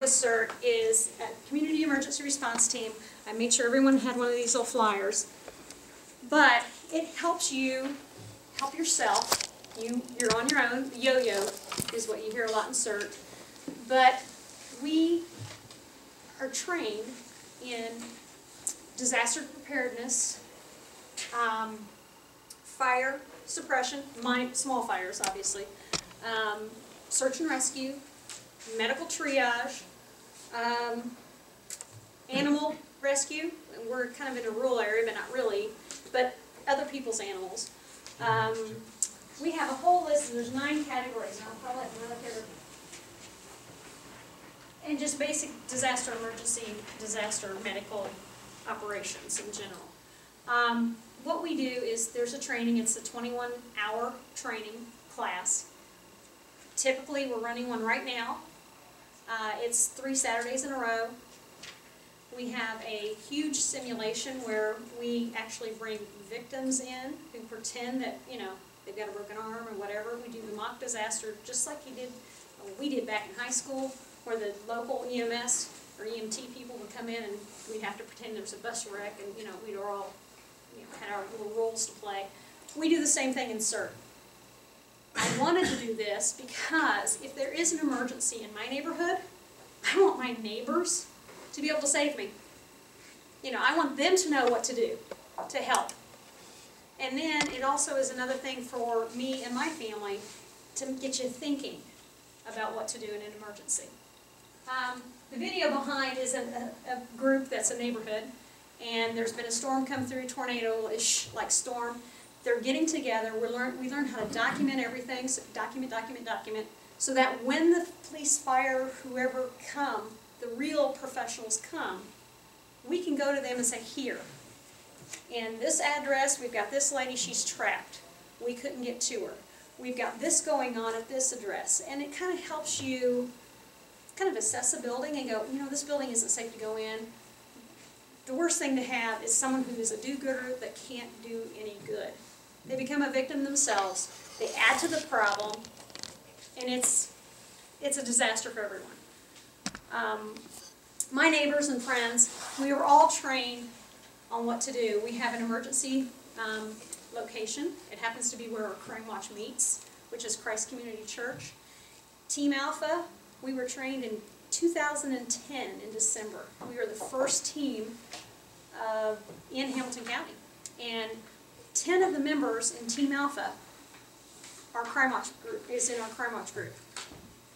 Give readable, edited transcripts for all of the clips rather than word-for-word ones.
with CERT is a community emergency response team. I made sure everyone had one of these little flyers. But it helps you help yourself. You're on your own. Yo-yo is what you hear a lot in CERT. But we are trained in disaster preparedness, fire suppression, small fires obviously, search and rescue, medical triage, animal rescue, and we're kind of in a rural area, but not really, but other people's animals. We have a whole list, and there's 9 categories, and I'll probably have another here. And just basic disaster emergency, disaster medical operations in general. What we do is there's a training, it's a 21-hour training class. Typically we're running one right now. It's 3 Saturdays in a row. We have a huge simulation where we actually bring victims in who pretend that, you know, they've got a broken arm or whatever. We do the mock disaster just like we did back in high school, where the local EMS or EMT people would come in and we'd have to pretend there was a bus wreck, and, you know, we'd all, you know, had our little roles to play. We do the same thing in CERT. I wanted to do this because if there is an emergency in my neighborhood, I want my neighbors to be able to save me. You know, I want them to know what to do to help. And then it also is another thing for me and my family to get you thinking about what to do in an emergency. The video behind is a group that's a neighborhood, and there's been a storm come through, tornado-ish like storm. They're getting together. We learn how to document everything, so document, so that when the police, fire, whoever come, the real professionals come, we can go to them and say, here, in this address, we've got this lady, she's trapped. We couldn't get to her. We've got this going on at this address. And it kind of helps you kind of assess a building and go, you know, this building isn't safe to go in. The worst thing to have is someone who is a do-gooder that can't do any good. They become a victim themselves. They add to the problem, and it's a disaster for everyone. My neighbors and friends, we were all trained on what to do. We have an emergency location. It happens to be where our Crime Watch meets, which is Christ Community Church. Team Alpha, we were trained in 2010 in December. We were the first team in Hamilton County. And 10 of the members in Team Alpha, our Crime Watch group, is in our Crime Watch group.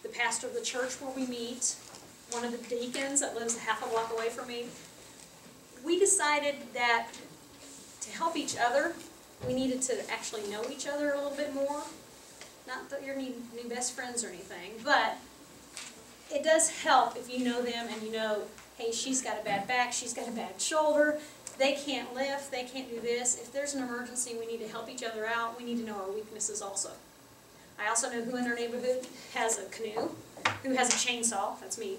The pastor of the church where we meet, one of the deacons that lives a half a block away from me. We decided that to help each other, we needed to actually know each other a little bit more. Not that you're new best friends or anything, but it does help if you know them and you know, hey, she's got a bad back, she's got a bad shoulder, they can't lift, they can't do this. If there's an emergency, we need to help each other out. We need to know our weaknesses also. I also know who in our neighborhood has a canoe, who has a chainsaw, that's me,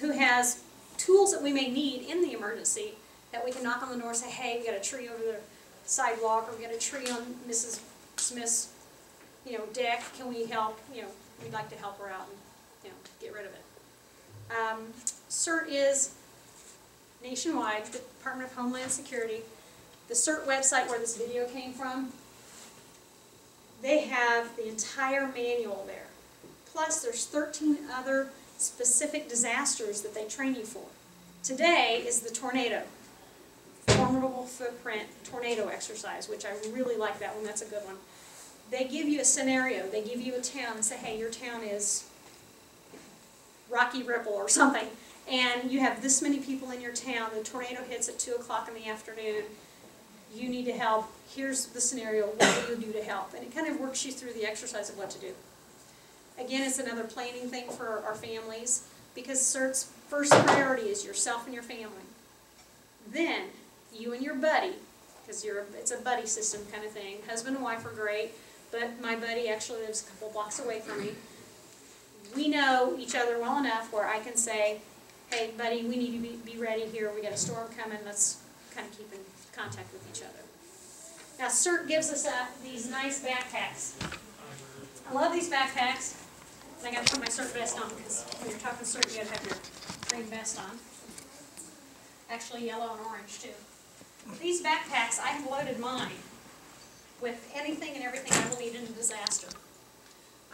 who has tools that we may need in the emergency that we can knock on the door and say, hey, we got a tree over the sidewalk, or we got a tree on Mrs. Smith's, you know, deck. Can we help? You know, we'd like to help her out and, you know, get rid of it. CERT is nationwide, the Department of Homeland Security. The CERT website where this video came from, they have the entire manual there. Plus, there's 13 other specific disasters that they train you for. Today is the tornado, formidable footprint tornado exercise, which I really like that one. That's a good one. They give you a scenario. They give you a town and say, hey, your town is Rocky Ripple or something, and you have this many people in your town. The tornado hits at 2 o'clock in the afternoon. You need to help. Here's the scenario. What do you do to help? And it kind of works you through the exercise of what to do. Again, it's another planning thing for our families, because CERT's first priority is yourself and your family. Then, you and your buddy, because it's a buddy system kind of thing. Husband and wife are great, but my buddy actually lives a couple blocks away from me. We know each other well enough where I can say, hey, buddy, we need to be ready here. We got a storm coming. Let's kind of keep in contact with each other. Now, CERT gives us these nice backpacks. I love these backpacks. And I gotta put my CERT vest on because when you're talking CERT, you gotta have your green vest on. Actually, yellow and orange too. These backpacks, I've loaded mine with anything and everything I will need in a disaster.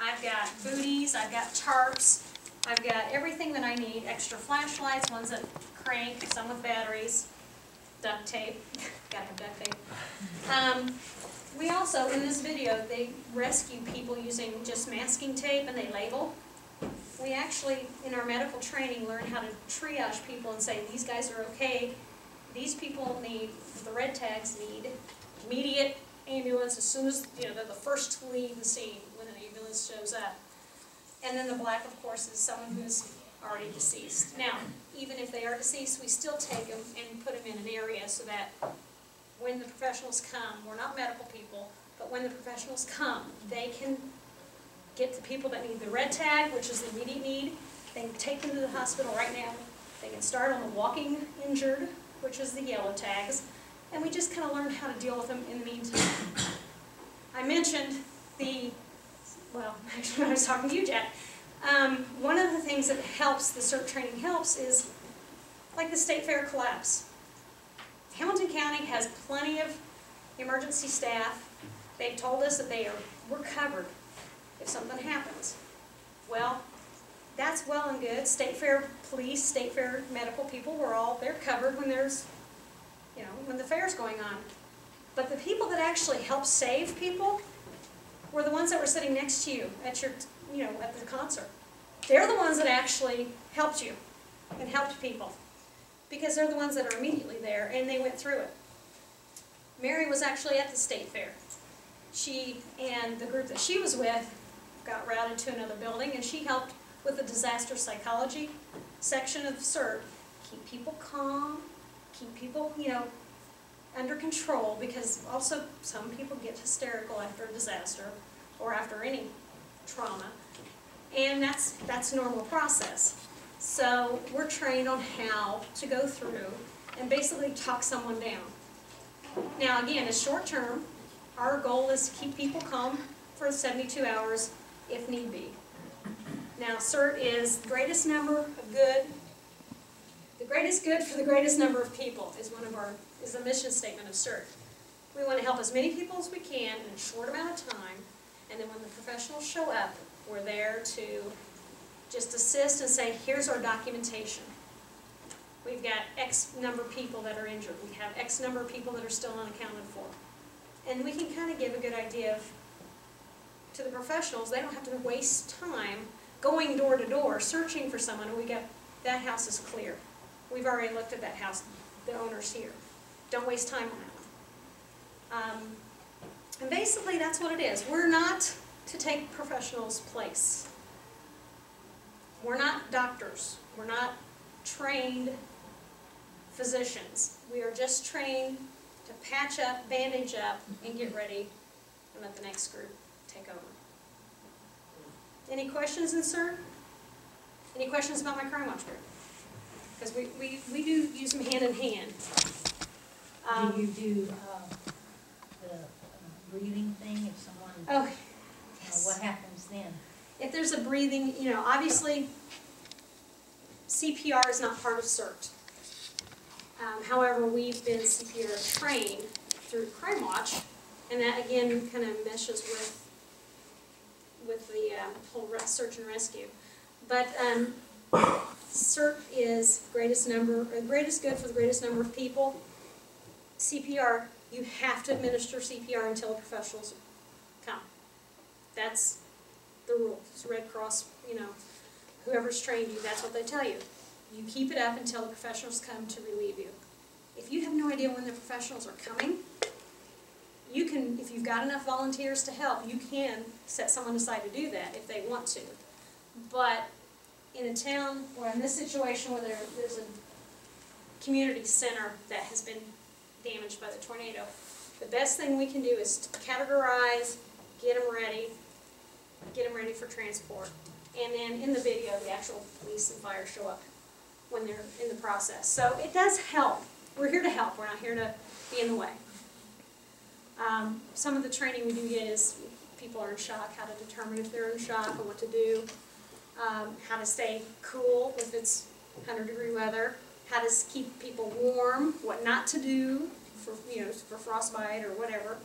I've got booties, I've got tarps, I've got everything that I need, extra flashlights, ones that crank, some with batteries, duct tape, gotta have duct tape. We also, in this video, they rescue people using just masking tape and they label. We actually, in our medical training, learn how to triage people and say, these guys are okay, these people need, the red tags need immediate ambulance as soon as, they're the first to leave the scene when an ambulance shows up. And then the black, of course, is someone who's already deceased. Now, even if they are deceased, we still take them and put them in an area so that when the professionals come, we're not medical people, but when the professionals come, they can get the people that need the red tag, which is the immediate need. They can take them to the hospital right now. They can start on the walking injured, which is the yellow tags. And we just kind of learned how to deal with them in the meantime. I mentioned actually when I was talking to you, Jack, one of the things that helps, the CERT training helps, is like the state fair collapse. Hamilton County has plenty of emergency staff. They've told us that we're covered if something happens. Well, that's well and good. State fair police, state fair medical people, they're covered when there's, when the fair's going on. But the people that actually help save people were the ones that were sitting next to you at your, at the concert. They're the ones that actually helped you and helped people because they're the ones that are immediately there and they went through it. Mary was actually at the state fair. She and the group that she was with got routed to another building and she helped with the disaster psychology section of CERT. Keep people calm, keep people, under control, because also some people get hysterical after a disaster or after any trauma, and that's a normal process. So we're trained on how to go through and basically talk someone down. Now again, it's short term. Our goal is to keep people calm for 72 hours if need be. Now CERT is the greatest number of good, the greatest good for the greatest number of people is the mission statement of CERT. We want to help as many people as we can in a short amount of time, and then when the professionals show up, we're there to just assist and say, here's our documentation. We've got X number of people that are injured. We have X number of people that are still unaccounted for. And we can kind of give a good idea to the professionals. They don't have to waste time going door to door searching for someone, and we got, that house is clear. We've already looked at that house. The owner's here. Don't waste time on that one. And basically that's what it is. We're not to take professionals' place. We're not doctors. We're not trained physicians. We are just trained to patch up, bandage up, and get ready and let the next group take over. Any questions in CERT? Any questions about my Crime Watch group? Because we do use them hand in hand. Do you do the breathing thing if someone, oh, yes. What happens then? If there's a breathing, obviously CPR is not part of CERT. However, we've been CPR trained through Crime Watch, and that again kind of meshes with the whole search and rescue. But CERT is greatest good for the greatest number of people. CPR, you have to administer CPR until the professionals come. That's the rule. It's Red Cross, whoever's trained you, that's what they tell you. You keep it up until the professionals come to relieve you. If you have no idea when the professionals are coming, you can, if you've got enough volunteers to help, you can set someone aside to do that if they want to. But in a town, or in this situation where there's a community center that has been damaged by the tornado, the best thing we can do is categorize, get them ready for transport. And then in the video, the actual police and fire show up when they're in the process. So it does help. We're here to help. We're not here to be in the way. Some of the training we do get is people are in shock, how to determine if they're in shock and what to do. how to stay cool if it's 100-degree weather, how to keep people warm, what not to do for, you know, for frostbite or whatever.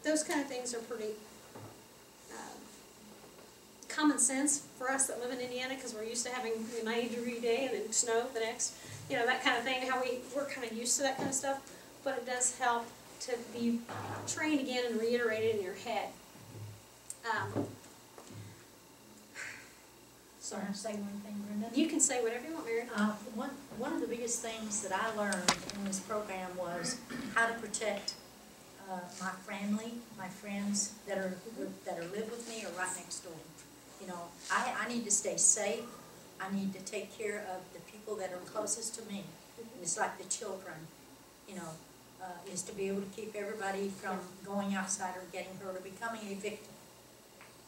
Those kind of things are pretty common sense for us that live in Indiana, because we're used to having a 90-degree day and then snow the next, you know, that kind of thing, how we're kind of used to that kind of stuff. But it does help to be trained again and reiterated in your head. Can I say one thing, Brenda? You can say whatever you want, Mary. One of the biggest things that I learned in this program was how to protect my family, my friends that live with me or right next door. You know, I need to stay safe. I need to take care of the people that are closest to me. It's like the children, you know, is to be able to keep everybody from going outside or getting hurt or becoming a victim.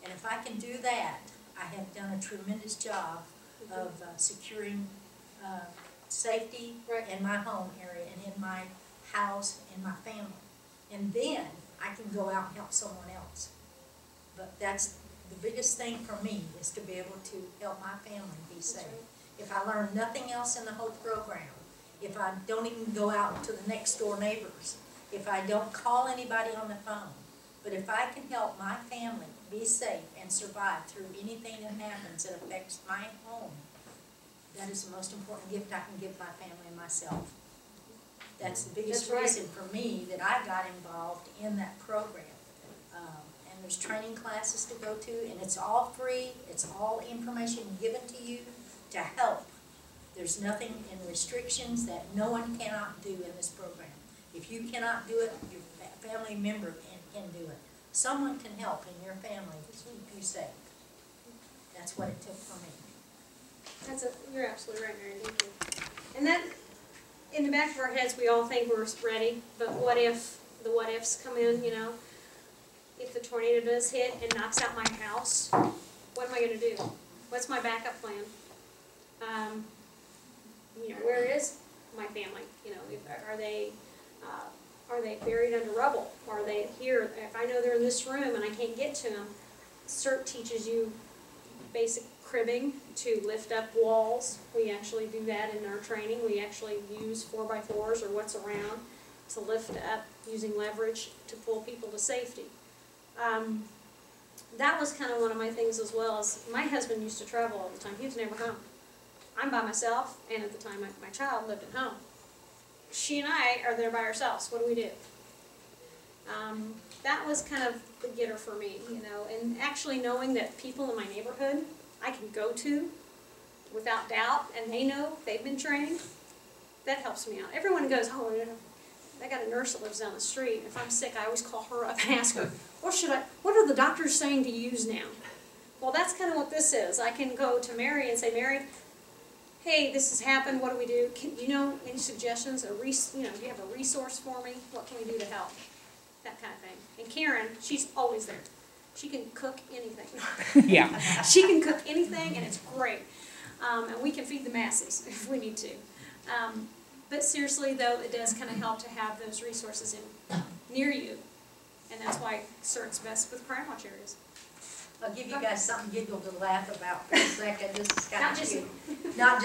And if I can do that, I have done a tremendous job of securing safety in my home area and in my house and my family. And then I can go out and help someone else. But that's the biggest thing for me, is to be able to help my family be safe. If I learn nothing else in the whole program, if I don't even go out to the next door neighbors, if I don't call anybody on the phone, but if I can help my family be safe and survive through anything that happens that affects my home, that is the most important gift I can give my family and myself. That's the biggest reason for me that I got involved in that program. And there's training classes to go to, and it's all free. It's all information given to you to help. There's nothing in restrictions that no one cannot do in this program. If you cannot do it, your family member can do it. Someone can help in your family to keep you safe. That's what it took for me. You're absolutely right, Mary. Thank you. And that, in the back of our heads, we all think we're ready, but what if the what ifs come in, you know? If the tornado does hit and knocks out my house, what am I going to do? What's my backup plan? You know, where is my family? You know, are they buried under rubble? Are they here? If I know they're in this room and I can't get to them, CERT teaches you basic cribbing to lift up walls. We actually do that in our training. We actually use 4x4s or what's around to lift up using leverage to pull people to safety. That was kind of one of my things as well. As my husband used to travel all the time. He was never home. I'm by myself, and at the time my child lived at home. She and I are there by ourselves. What do we do? That was kind of the getter for me, you know, and actually knowing that people in my neighborhood I can go to without doubt, and they know they've been trained, that helps me out. Everyone goes, oh, I got a nurse that lives down the street. If I'm sick, I always call her up and ask her, what are the doctors saying to use now? Well, that's kind of what this is. I can go to Mary and say, Mary, hey, this has happened. What do we do? Do you know any suggestions? Do you have a resource for me? What can we do to help? That kind of thing. And Karen, she's always there. She can cook anything. Yeah. She can cook anything, and it's great. And we can feed the masses if we need to. But seriously, though, it does kind of help to have those resources near you. And that's why CERT's best with crime watch areas. I'll give you guys something giggle to laugh about for a second. This is kind Not of just cute. Not